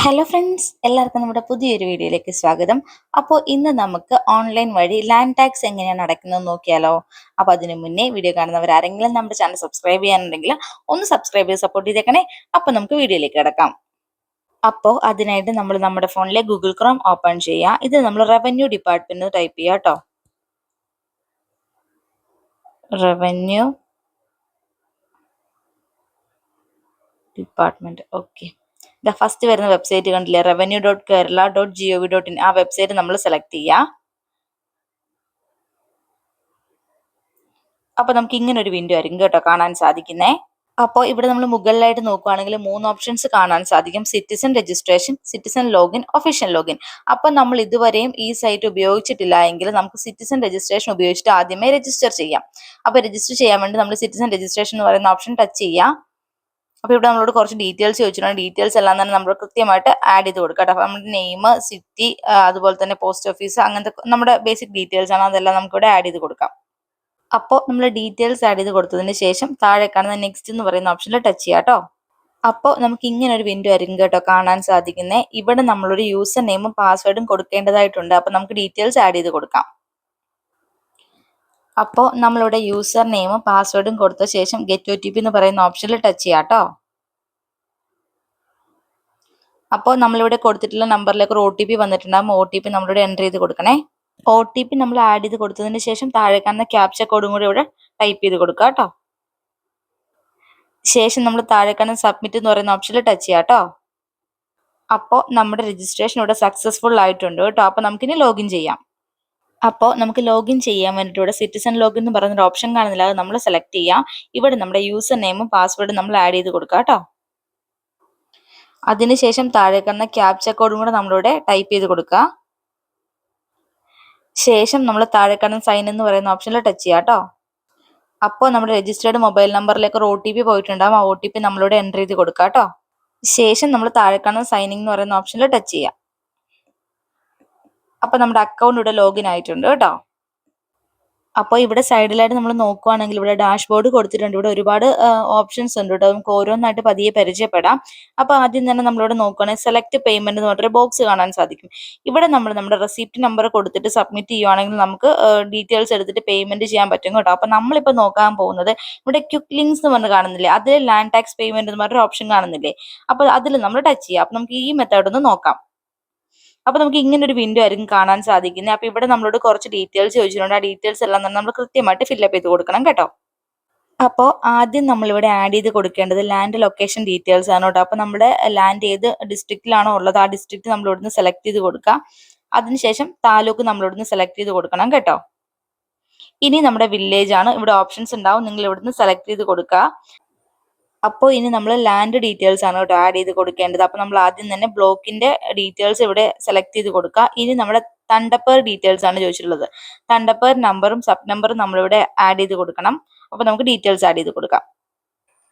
Hello friends, എല്ലാവർക്കും നമ്മുടെ പുതിയൊരു വീഡിയോയിലേക്ക് സ്വാഗതം. അപ്പോൾ ഇന്ന് നമുക്ക് ഓൺലൈൻ വഴി ലാൻഡ് ടാക്സ് എങ്ങനെയാണ് അടയ്ക്കുന്നത് നോക്കിയാലോ. അപ്പോൾ അതിനു മുന്നേ വീഡിയോ കാണുന്നവർ ആരെങ്കിലും നമ്മുടെ ചാനൽ സബ്സ്ക്രൈബ് ചെയ്യാനുണ്ടെങ്കിൽ ഒന്ന് സബ്സ്ക്രൈബ് ചെയ്ത് സപ്പോർട്ട് ചെയ്തേക്കണേ. അപ്പോൾ നമുക്ക് വീഡിയോയിലേക്ക് കിടക്കാം. അപ്പോൾ അതിനായിട്ട് നമ്മൾ നമ്മുടെ ഫോണിലെ ഗൂഗിൾ ക്രോം ഓപ്പൺ ചെയ്യുക. ഇത് നമ്മൾ റവന്യൂ ഡിപ്പാർട്ട്മെന്റ് ടൈപ്പ് ചെയ്യുക കേട്ടോ. Revenue department, okay. ഫസ്റ്റ് വരുന്ന വെബ്സൈറ്റ് കണ്ടില്ലേ, revenue.kerala.gov.in. ആ വെബ്സൈറ്റ് നമ്മൾ സെലക്ട് ചെയ്യുക. അപ്പൊ നമുക്ക് ഇങ്ങനെ ഒരു വിൻഡോ ആയിരിക്കും കേട്ടോ കാണാൻ സാധിക്കുന്നേ. അപ്പോൾ ഇവിടെ നമ്മൾ മുകളിലായിട്ട് നോക്കുകയാണെങ്കിൽ 3 ഓപ്ഷൻസ് കാണാൻ സാധിക്കും: citizen registration, citizen login, official login. അപ്പൊ നമ്മൾ ഇതുവരെയും ഈ സൈറ്റ് ഉപയോഗിച്ചിട്ടില്ല എങ്കിൽ നമുക്ക് സിറ്റിസൺ രജിസ്ട്രേഷൻ ഉപയോഗിച്ചിട്ട് ആദ്യമേ രജിസ്റ്റർ ചെയ്യാം. അപ്പൊ രജിസ്റ്റർ ചെയ്യാൻ വേണ്ടി നമ്മൾ സിറ്റിസൺ രജിസ്ട്രേഷൻ എന്ന് പറയുന്ന ഓപ്ഷൻ ടച്ച് ചെയ്യാം. അപ്പൊ ഇവിടെ നമ്മളോട് കുറച്ച് ഡീറ്റെയിൽസ് ചോദിച്ചിട്ടുണ്ട്. ഡീറ്റെയിൽസ് എല്ലാം തന്നെ നമ്മൾ കൃത്യമായിട്ട് ആഡ് ചെയ്ത് കൊടുക്കാം കേട്ടോ. നമ്മുടെ നെയിം, സിറ്റി, അതുപോലെ തന്നെ പോസ്റ്റ് ഓഫീസ്, അങ്ങനത്തെ നമ്മുടെ ബേസിക് ഡീറ്റെയിൽസ് ആണ്, അതെല്ലാം നമുക്ക് ഇവിടെ ആഡ് ചെയ്ത് കൊടുക്കാം. അപ്പോൾ നമ്മൾ ഡീറ്റെയിൽസ് ആഡ് ചെയ്ത് കൊടുത്തതിന് ശേഷം താഴെ കാണുന്ന നെക്സ്റ്റ് എന്ന് പറയുന്ന ഓപ്ഷനിൽ ടച്ച് ചെയ്യാം കേട്ടോ. അപ്പോൾ നമുക്ക് ഇങ്ങനെ ഒരു വിൻഡോ ആയിരിക്കും കേട്ടോ കാണാൻ സാധിക്കുന്നത്. ഇവിടെ നമ്മളൊരു യൂസർ നെയിമും പാസ്വേഡും കൊടുക്കേണ്ടതായിട്ടുണ്ട്. അപ്പോൾ നമുക്ക് ഡീറ്റെയിൽസ് ആഡ് ചെയ്ത് കൊടുക്കാം. അപ്പോൾ നമ്മളിവിടെ യൂസർ നെയിമും പാസ്വേഡും കൊടുത്ത ശേഷം ഗെറ്റ് OTP എന്ന് പറയുന്ന ഓപ്ഷനിൽ ടച്ച് ചെയ്യാം കേട്ടോ. അപ്പോൾ നമ്മളിവിടെ കൊടുത്തിട്ടുള്ള നമ്പറിലേക്ക് ഒരു OTP വന്നിട്ടുണ്ടാകും. OTP നമ്മളിവിടെ എൻ്റർ ചെയ്ത് കൊടുക്കണേ. OTP നമ്മൾ ആഡ് ചെയ്ത് കൊടുത്തതിന് ശേഷം താഴെ കാണുന്ന ക്യാപ്ച കോഡും കൂടി ഇവിടെ ടൈപ്പ് ചെയ്ത് കൊടുക്കുക കേട്ടോ. ശേഷം നമ്മൾ താഴെ കാണുന്ന സബ്മിറ്റ് എന്ന് പറയുന്ന ഓപ്ഷനിൽ ടച്ച് ചെയ്യാം കേട്ടോ. അപ്പോൾ നമ്മുടെ രജിസ്ട്രേഷൻ ഇവിടെ സക്സസ്ഫുൾ ആയിട്ടുണ്ട് കേട്ടോ. അപ്പോൾ നമുക്കിനി ലോഗിൻ ചെയ്യാം. അപ്പോൾ നമുക്ക് ലോഗിൻ ചെയ്യാൻ വേണ്ടിയിട്ട് ഇവിടെ സിറ്റിസൺ ലോഗിൻ എന്ന് പറയുന്നൊരു ഓപ്ഷൻ കാണുന്നില്ല, അത് നമ്മൾ സെലക്ട് ചെയ്യാം. ഇവിടെ നമ്മുടെ യൂസർ നെയിമും പാസ്വേഡും നമ്മൾ ആഡ് ചെയ്ത് കൊടുക്കുക കേട്ടോ. അതിനുശേഷം താഴെ കാണുന്ന ക്യാപ്ച കോഡും കൂടെ നമ്മളിവിടെ ടൈപ്പ് ചെയ്ത് കൊടുക്കുക. ശേഷം നമ്മൾ താഴെ കാണുന്ന സൈൻ എന്ന് പറയുന്ന ഓപ്ഷനിൽ ടച്ച് ചെയ്യാം കേട്ടോ. അപ്പോൾ നമ്മുടെ രജിസ്റ്റേർഡ് മൊബൈൽ നമ്പറിലേക്ക് ഒരു OTP പോയിട്ടുണ്ടാകും. ആ OTP നമ്മളിവിടെ എൻ്റർ ചെയ്ത് കൊടുക്കുക കേട്ടോ. ശേഷം നമ്മൾ താഴെ കാണുന്ന സൈനിങ് എന്ന് പറയുന്ന ഓപ്ഷനിൽ ടച്ച് ചെയ്യാം. അപ്പോൾ നമ്മുടെ അക്കൗണ്ട് ഇവിടെ ലോഗിൻ ആയിട്ടുണ്ട് കേട്ടോ. അപ്പോൾ ഇവിടെ സൈഡിലായിട്ട് നമ്മൾ നോക്കുകയാണെങ്കിൽ ഇവിടെ ഡാഷ്ബോർഡ് കൊടുത്തിട്ടുണ്ട്. ഇവിടെ ഒരുപാട് ഓപ്ഷൻസ് ഉണ്ട് കേട്ടോ. നമുക്ക് ഓരോന്നായിട്ട് പതിയെ പരിചയപ്പെടാം. അപ്പോൾ ആദ്യം തന്നെ നമ്മളിവിടെ നോക്കുകയാണെങ്കിൽ സെലക്ട് പേയ്മെന്റ് എന്ന് പറഞ്ഞൊരു ബോക്സ് കാണാൻ സാധിക്കും. ഇവിടെ നമ്മൾ നമ്മുടെ റെസിപ്റ്റ് നമ്പർ കൊടുത്തിട്ട് സബ്മിറ്റ് ചെയ്യുവാണെങ്കിൽ നമുക്ക് ഡീറ്റെയിൽസ് എടുത്തിട്ട് പേയ്മെന്റ് ചെയ്യാൻ പറ്റും കേട്ടോ. അപ്പോൾ നമ്മളിപ്പോൾ നോക്കാൻ പോകുന്നത് ഇവിടെ ക്വിക്ക് ലിങ്ക്സ് എന്ന് പറഞ്ഞ് കാണുന്നില്ലേ, അതിൽ ലാൻഡ് ടാക്സ് പേയ്മെന്റ് എന്ന് പറഞ്ഞൊരു ഓപ്ഷൻ കാണുന്നില്ലേ, അപ്പോൾ അതിൽ നമ്മൾ ടച്ച് ചെയ്യാം. അപ്പോൾ നമുക്ക് ഈ മെത്തേഡ് ഒന്ന് നോക്കാം. അപ്പൊ നമുക്ക് ഇങ്ങനെ ഒരു വിൻഡോ ആയിരിക്കും കാണാൻ സാധിക്കുന്നത്. അപ്പൊ ഇവിടെ നമ്മളോട് കുറച്ച് ഡീറ്റെയിൽസ് ചോദിച്ചിട്ടുണ്ട്. ആ ഡീറ്റെയിൽസ് എല്ലാം തന്നെ നമ്മൾ കൃത്യമായിട്ട് ഫില്ലപ്പ് ചെയ്ത് കൊടുക്കണം കേട്ടോ. അപ്പോൾ ആദ്യം നമ്മളിവിടെ ആഡ് ചെയ്ത് കൊടുക്കേണ്ടത് ലാൻഡ് ലൊക്കേഷൻ ഡീറ്റെയിൽസ് ആണ് കേട്ടോ. അപ്പോൾ നമ്മുടെ ലാൻഡ് ഏത് ഡിസ്ട്രിക്റ്റിലാണോ ഉള്ളത് ആ ഡിസ്ട്രിക്റ്റ് നമ്മൾ ഇവിടുന്ന് സെലക്ട് ചെയ്ത് കൊടുക്കുക. അതിനുശേഷം താലൂക്ക് നമ്മൾ ഇവിടുന്ന് സെലക്ട് ചെയ്ത് കൊടുക്കണം കേട്ടോ. ഇനി നമ്മുടെ വില്ലേജ് ആണ്, ഇവിടെ ഓപ്ഷൻസ് ഉണ്ടാവും, നിങ്ങൾ ഇവിടുന്ന് സെലക്ട് ചെയ്ത് കൊടുക്കുക. അപ്പോൾ ഇനി നമ്മൾ ലാൻഡ് ഡീറ്റെയിൽസ് ആണ് കേട്ടോ ആഡ് ചെയ്ത് കൊടുക്കേണ്ടത്. അപ്പോൾ നമ്മൾ ആദ്യം തന്നെ ബ്ലോക്കിന്റെ ഡീറ്റെയിൽസ് ഇവിടെ സെലക്ട് ചെയ്ത് കൊടുക്കുക. ഇനി നമ്മുടെ തണ്ടപ്പേർ ഡീറ്റെയിൽസ് ആണ് ചോദിച്ചിട്ടുള്ളത്. തണ്ടപ്പേർ നമ്പറും സബ് നമ്പറും നമ്മളിവിടെ ആഡ് ചെയ്ത് കൊടുക്കണം. അപ്പോൾ നമുക്ക് ഡീറ്റെയിൽസ് ആഡ് ചെയ്ത് കൊടുക്കാം.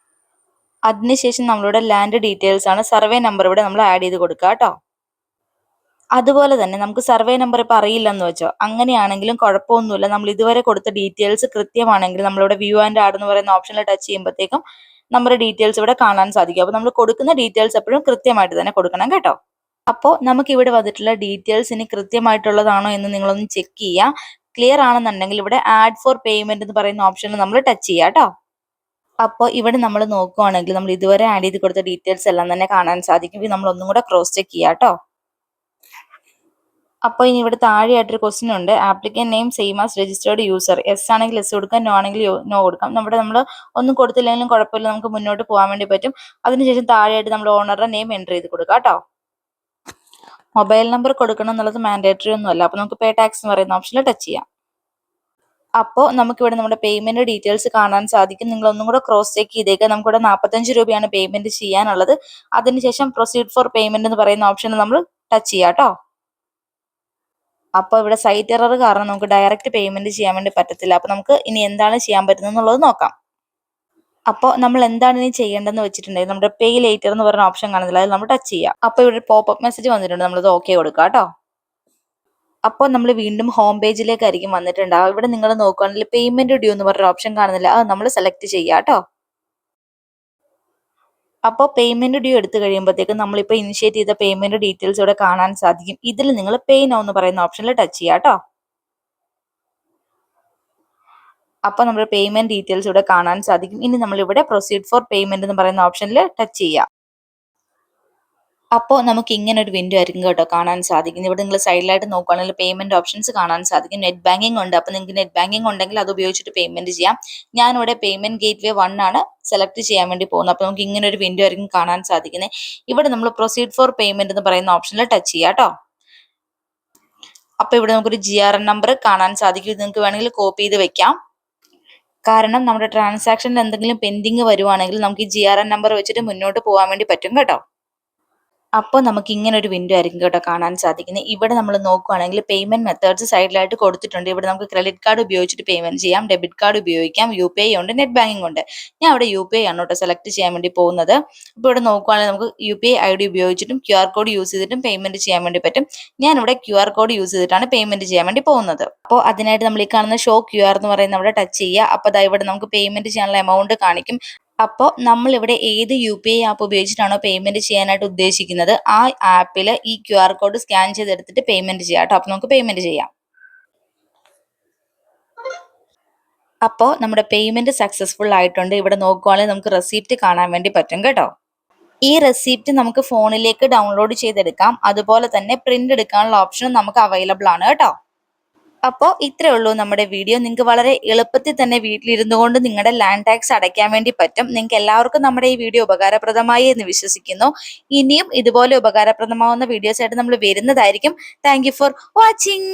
അതിനുശേഷം നമ്മളിവിടെ ലാൻഡ് ഡീറ്റെയിൽസ് ആണ്, സർവേ നമ്പർ ഇവിടെ നമ്മൾ ആഡ് ചെയ്ത് കൊടുക്കുക കേട്ടോ. അതുപോലെ തന്നെ നമുക്ക് സർവേ നമ്പർ ഇപ്പം അറിയില്ലെന്ന് വെച്ചോ, അങ്ങനെയാണെങ്കിലും കുഴപ്പമൊന്നുമില്ല. നമ്മൾ ഇതുവരെ കൊടുത്ത ഡീറ്റെയിൽസ് കൃത്യമാണെങ്കിൽ നമ്മളിവിടെ വ്യൂ ആൻഡ് ആഡ് എന്ന് പറയുന്ന ഓപ്ഷനിൽ ടച്ച് ചെയ്യുമ്പോഴത്തേക്കും നമ്മുടെ ഡീറ്റെയിൽസ് ഇവിടെ കാണാൻ സാധിക്കും. അപ്പോൾ നമ്മൾ കൊടുക്കുന്ന ഡീറ്റെയിൽസ് എപ്പോഴും കൃത്യമായിട്ട് തന്നെ കൊടുക്കണം കേട്ടോ. അപ്പോൾ നമുക്ക് ഇവിടെ വന്നിട്ടുള്ള ഡീറ്റെയിൽസ് ഇനി കൃത്യമായിട്ടുള്ളതാണോ എന്ന് നിങ്ങളൊന്ന് ചെക്ക് ചെയ്യുക. ക്ലിയർ ആണെന്നുണ്ടെങ്കിൽ ഇവിടെ ആഡ് ഫോർ പേയ്മെന്റ് എന്ന് പറയുന്ന ഓപ്ഷനിൽ നമ്മൾ ടച്ച് ചെയ്യുക കേട്ടോ. അപ്പോൾ ഇവിടെ നമ്മൾ നോക്കുകയാണെങ്കിൽ നമ്മൾ ഇതുവരെ ആഡ് ചെയ്ത് കൊടുത്ത ഡീറ്റെയിൽസ് എല്ലാം തന്നെ കാണാൻ സാധിക്കും. ഇത് നമ്മൾ ഒന്നും കൂടെ ക്രോസ് ചെക്ക് ചെയ്യുക കേട്ടോ. അപ്പോൾ ഇനി ഇവിടെ താഴെയായിട്ടൊരു ക്വസ്റ്റ്യൻ ഉണ്ട്. Applicant name same as registered user. S ആണെങ്കിൽ എസ് കൊടുക്കാം, നോ ആണെങ്കിൽ നോ കൊടുക്കാം. നമ്മുടെ നമ്മൾ ഒന്നും കൊടുത്തില്ലെങ്കിലും കുഴപ്പമില്ല, നമുക്ക് മുന്നോട്ട് പോകാൻ വേണ്ടി പറ്റും. അതിനുശേഷം താഴെയായിട്ട് നമ്മൾ ഓണറുടെ നെയിം എൻ്റർ ചെയ്ത് കൊടുക്കുക കേട്ടോ. മൊബൈൽ നമ്പർ കൊടുക്കണം എന്നുള്ളത് മാൻഡേറ്ററി ഒന്നുമല്ല. അപ്പോൾ നമുക്ക് പേ ടാക്സ് എന്ന് പറയുന്ന ഓപ്ഷനിൽ ടച്ച് ചെയ്യാം. അപ്പോൾ നമുക്കിവിടെ നമ്മുടെ പേയ്മെന്റ് ഡീറ്റെയിൽസ് കാണാൻ സാധിക്കും. നിങ്ങൾ ഒന്നും കൂടെ ക്രോസ് ചെക്ക് ചെയ്തേക്കുക. നമുക്കിവിടെ 45 രൂപയാണ് പേയ്മെന്റ് ചെയ്യാനുള്ളത്. അതിനുശേഷം പ്രൊസീഡ് ഫോർ പേയ്മെന്റ് എന്ന് പറയുന്ന ഓപ്ഷനിൽ നമ്മൾ ടച്ച് ചെയ്യാം കേട്ടോ. അപ്പോൾ ഇവിടെ സൈറ്റ് എറർ കാരണം നമുക്ക് ഡയറക്റ്റ് പേയ്മെന്റ് ചെയ്യാൻ വേണ്ടി പറ്റത്തില്ല. അപ്പോൾ നമുക്ക് ഇനി എന്താണ് ചെയ്യാൻ പറ്റുന്നത് എന്നുള്ളത് നോക്കാം. അപ്പോൾ നമ്മൾ എന്താണ് ഇനി ചെയ്യേണ്ടതെന്ന് വെച്ചിട്ടുണ്ടെങ്കിൽ നമ്മുടെ പേ ലേറ്റർ എന്ന് പറയുന്ന ഓപ്ഷൻ കാണുന്നില്ല, അത് നമ്മൾ ടച്ച് ചെയ്യാം. അപ്പോൾ ഇവിടെ പോപ്പ് മെസ്സേജ് വന്നിട്ടുണ്ട്, നമ്മളത് ഓക്കെ കൊടുക്കുക കേട്ടോ. അപ്പോൾ നമ്മൾ വീണ്ടും ഹോം പേജിലേക്കായിരിക്കും വന്നിട്ടുണ്ടാവും. ഇവിടെ നിങ്ങൾ നോക്കുകയാണെങ്കിൽ പേയ്മെന്റ് ഡ്യൂ എന്ന് പറഞ്ഞ ഓപ്ഷൻ കാണുന്നില്ല, അത് നമ്മൾ സെലക്ട് ചെയ്യാം കേട്ടോ. അപ്പോൾ പേയ്മെന്റ് ഡ്യൂ എടുത്തു കഴിയുമ്പോഴത്തേക്കും നമ്മളിപ്പോൾ ഇനിഷ്യേറ്റ് ചെയ്ത പേയ്മെന്റ് ഡീറ്റെയിൽസ് ഇവിടെ കാണാൻ സാധിക്കും. ഇതിൽ നിങ്ങൾ പേ നൗ എന്ന് പറയുന്ന ഓപ്ഷനിൽ ടച്ച് ചെയ്യാം കേട്ടോ. അപ്പോൾ നമ്മുടെ പേയ്മെന്റ് ഡീറ്റെയിൽസ് ഇവിടെ കാണാൻ സാധിക്കും. ഇനി നമ്മൾ ഇവിടെ പ്രൊസീഡ് ഫോർ പേയ്മെന്റ് എന്ന് പറയുന്ന ഓപ്ഷനിൽ ടച്ച് ചെയ്യാം. അപ്പോൾ നമുക്ക് ഇങ്ങനെ ഒരു വിൻഡോ ആയിരിക്കും കേട്ടോ കാണാൻ സാധിക്കും. ഇവിടെ നിങ്ങൾ സൈഡിലായിട്ട് നോക്കുകയാണെങ്കിൽ പേയ്മെന്റ് ഓപ്ഷൻസ് കാണാൻ സാധിക്കും. നെറ്റ് ബാങ്കിങ് ഉണ്ട്. അപ്പോൾ നിങ്ങൾക്ക് നെറ്റ് ബാങ്കിങ് ഉണ്ടെങ്കിൽ അത് ഉപയോഗിച്ചിട്ട് പേയ്മെന്റ് ചെയ്യാം. ഞാനിവിടെ പേയ്മെന്റ് ഗേറ്റ് വേ 1 ആണ് സെലക്ട് ചെയ്യാൻ വേണ്ടി പോകുന്നത്. അപ്പോൾ നമുക്ക് ഇങ്ങനെ ഒരു വിൻഡോ ആയിരിക്കും കാണാൻ സാധിക്കുന്നത്. ഇവിടെ നമ്മൾ പ്രൊസീഡ് ഫോർ പേയ്മെന്റ് എന്ന് പറയുന്ന ഓപ്ഷനിൽ ടച്ച് ചെയ്യാം കേട്ടോ. അപ്പോൾ ഇവിടെ നമുക്കൊരു GRN നമ്പർ കാണാൻ സാധിക്കും. ഇത് നിങ്ങൾക്ക് വേണമെങ്കിൽ കോപ്പി ചെയ്ത് വെക്കാം. കാരണം നമ്മുടെ ട്രാൻസാക്ഷനിൽ എന്തെങ്കിലും പെൻഡിങ് വരുവാണെങ്കിൽ നമുക്ക് ഈ GRN നമ്പർ വെച്ചിട്ട് മുന്നോട്ട് പോകാൻ വേണ്ടി പറ്റും കേട്ടോ. അപ്പോൾ നമുക്ക് ഇങ്ങനെ ഒരു വിൻഡോ ആയിരിക്കും കേട്ടോ കാണാൻ സാധിക്കുന്നത്. ഇവിടെ നമ്മൾ നോക്കുകയാണെങ്കിൽ പേയ്മെന്റ് മെത്തേഡ്സ് സൈഡിലായിട്ട് കൊടുത്തിട്ടുണ്ട്. ഇവിടെ നമുക്ക് ക്രെഡിറ്റ് കാർഡ് ഉപയോഗിച്ചിട്ട് പേയ്മെന്റ് ചെയ്യാം, ഡെബിറ്റ് കാർഡ് ഉപയോഗിക്കാം, UPI ഉണ്ട്, നെറ്റ് ബാങ്കിങ് ഉണ്ട്. ഞാൻ ഇവിടെ UPI ആണ് കേട്ടോ സെലക്ട് ചെയ്യാൻ വേണ്ടി പോകുന്നത്. അപ്പോൾ ഇവിടെ നോക്കുകയാണെങ്കിൽ നമുക്ക് UPI ID ഉപയോഗിച്ചിട്ടും QR code use ചെയ്തിട്ടും പേയ്മെന്റ് ചെയ്യാൻ വേണ്ടി പറ്റും. ഞാൻ ഇവിടെ QR കോഡ് യൂസ് ചെയ്തിട്ടാണ് പേയ്മെന്റ് ചെയ്യാൻ വേണ്ടി പോകുന്നത്. അപ്പോൾ അതിനായിട്ട് നമ്മൾ ഈ കാണുന്ന ഷോ QR എന്ന് പറയുന്ന അവിടെ ടച്ച് ചെയ്യുക. അപ്പോൾ അതാ ഇവിടെ നമുക്ക് പേയ്മെന്റ് ചെയ്യാനുള്ള എമൗണ്ട് കാണിക്കും. അപ്പോൾ നമ്മൾ ഇവിടെ ഏത് UPI ആപ്പ് ഉപയോഗിച്ചിട്ടാണോ പേയ്മെന്റ് ചെയ്യാനായിട്ട് ഉദ്ദേശിക്കുന്നത് ആ ആപ്പിൽ ഈ QR കോഡ് സ്കാൻ ചെയ്തെടുത്തിട്ട് പേയ്മെന്റ് ചെയ്യാം കേട്ടോ. അപ്പോൾ നമുക്ക് പേയ്മെന്റ് ചെയ്യാം. അപ്പോൾ നമ്മുടെ പേയ്മെന്റ് സക്സസ്ഫുൾ ആയിട്ടുണ്ട്. ഇവിടെ നോക്കുവാണെങ്കിൽ നമുക്ക് റെസിപ്റ്റ് കാണാൻ വേണ്ടി പറ്റും കേട്ടോ. ഈ റെസിപ്റ്റ് നമുക്ക് ഫോണിലേക്ക് ഡൗൺലോഡ് ചെയ്തെടുക്കാം. അതുപോലെ തന്നെ പ്രിന്റ് എടുക്കാനുള്ള ഓപ്ഷനും നമുക്ക് അവൈലബിൾ ആണ് കേട്ടോ. അപ്പോൾ ഇത്രേ ഉള്ളൂ നമ്മുടെ വീഡിയോ. നിങ്ങൾക്ക് വളരെ എളുപ്പത്തിൽ തന്നെ വീട്ടിലിരുന്നു കൊണ്ട് നിങ്ങളുടെ ലാൻഡ് ടാക്സ് അടയ്ക്കാൻ വേണ്ടി പറ്റും. നിങ്ങൾക്ക് എല്ലാവർക്കും നമ്മുടെ ഈ വീഡിയോ ഉപകാരപ്രദമായി എന്ന് വിശ്വസിക്കുന്നു. ഇനിയും ഇതുപോലെ ഉപകാരപ്രദമാവുന്ന വീഡിയോസ് ആയിട്ട് നമ്മൾ വരുന്നതായിരിക്കും. Thank you for watching.